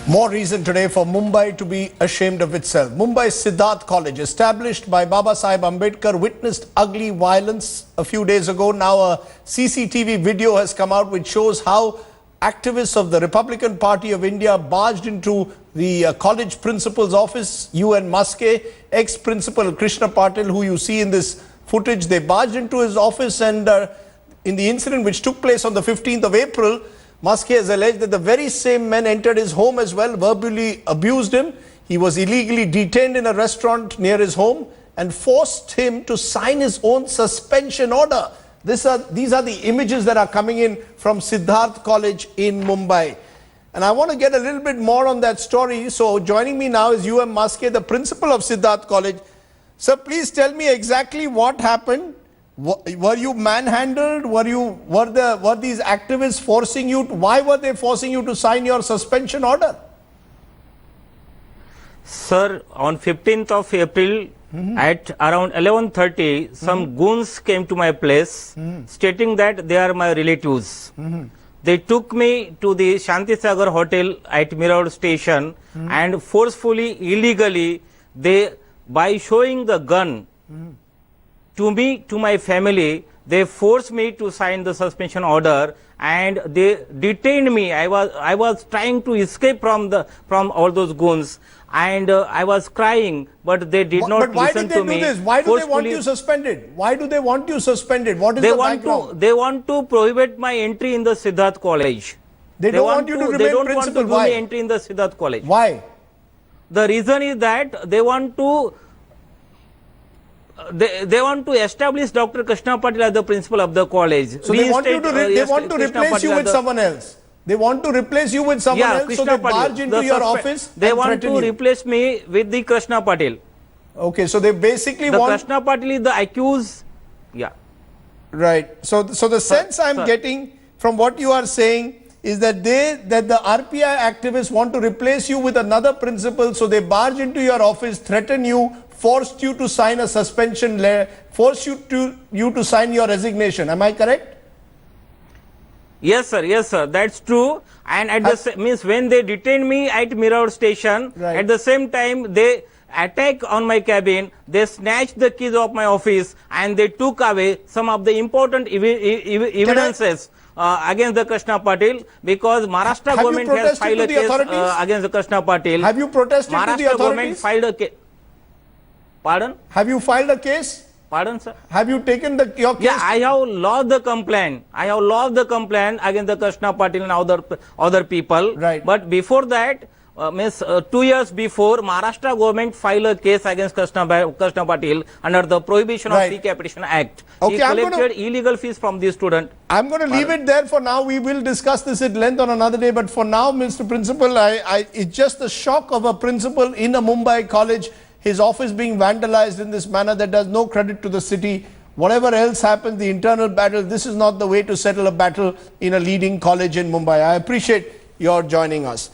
More reason today for Mumbai to be ashamed of itself. Mumbai's Siddharth College, established by Baba Saheb Ambedkar, witnessed ugly violence a few days ago. Now a CCTV video has come out which shows how activists of the Republican Party of India barged into the college principal's office. UN Maske, ex-principal Krishna Patil, who you see in this footage, they barged into his office, and in the incident which took place on the 15th of April, Maske has alleged that the very same men entered his home as well, verbally abused him. He was illegally detained in a restaurant near his home and forced him to sign his own suspension order. These are the images that are coming in from Siddharth College in Mumbai. And I want to get a little bit more on that story. So joining me now is UM Maske, the principal of Siddharth College. Sir, please tell me exactly what happened. Were you manhandled? Were these activists forcing you? Why were they forcing you to sign your suspension order? Sir, on 15th of April at around 11:30, some goons came to my place stating that they are my relatives. They took me to the Shanti Sagar Hotel at Mirror Station and forcefully, illegally, by showing the gun to me, to my family, they forced me to sign the suspension order and they detained me. I was trying to escape from all those goons, and I was crying, but they did not listen to me. But why did they do this? Why do they want you suspended? Why do they want you suspended? What is the background? They want to prohibit my entry in the Siddharth College. They don't want you to remain principal. They don't want to give me entry in the Siddharth College. Why? The reason is that they want to establish Dr. Krishna Patil as the principal of the college. So they want to replace you with someone else. They want to replace you with someone else, Krishna so they Patil, barge into your office. They want to replace me with the Krishna Patil. Okay, so they basically want Krishna Patil is the accused. Yeah. Right. So the sense I'm getting from what you are saying is that the RPI activists want to replace you with another principal, so they barge into your office, threaten you, forced you to sign a suspension letter, forced you to sign your resignation. Am I correct? Yes, sir. Yes, sir. That's true. And at the means when they detained me at Mirror Station, at the same time they attack on my cabin, they snatched the keys of my office and they took away some of the important evidences against the Krishna Patil, because Maharashtra government has filed a case against the Krishna Patil. Have you protested to the authorities? Maharashtra government filed a case. Pardon? Have you filed a case? Pardon, sir? Have you taken your case? Yeah, I have lost the complaint. I have lost the complaint against the Krishna Patil and other people. Right. But before that, 2 years before, Maharashtra government filed a case against Krishna Patil under the Prohibition of Fee Capitation Act. Okay, he collected illegal fees from the student. I'm going to leave it there for now. We will discuss this at length on another day. But for now, Mr. Principal, it's just the shock of a principal in a Mumbai college, his office being vandalized in this manner that does no credit to the city. Whatever else happens, the internal battle, this is not the way to settle a battle in a leading college in Mumbai. I appreciate your joining us.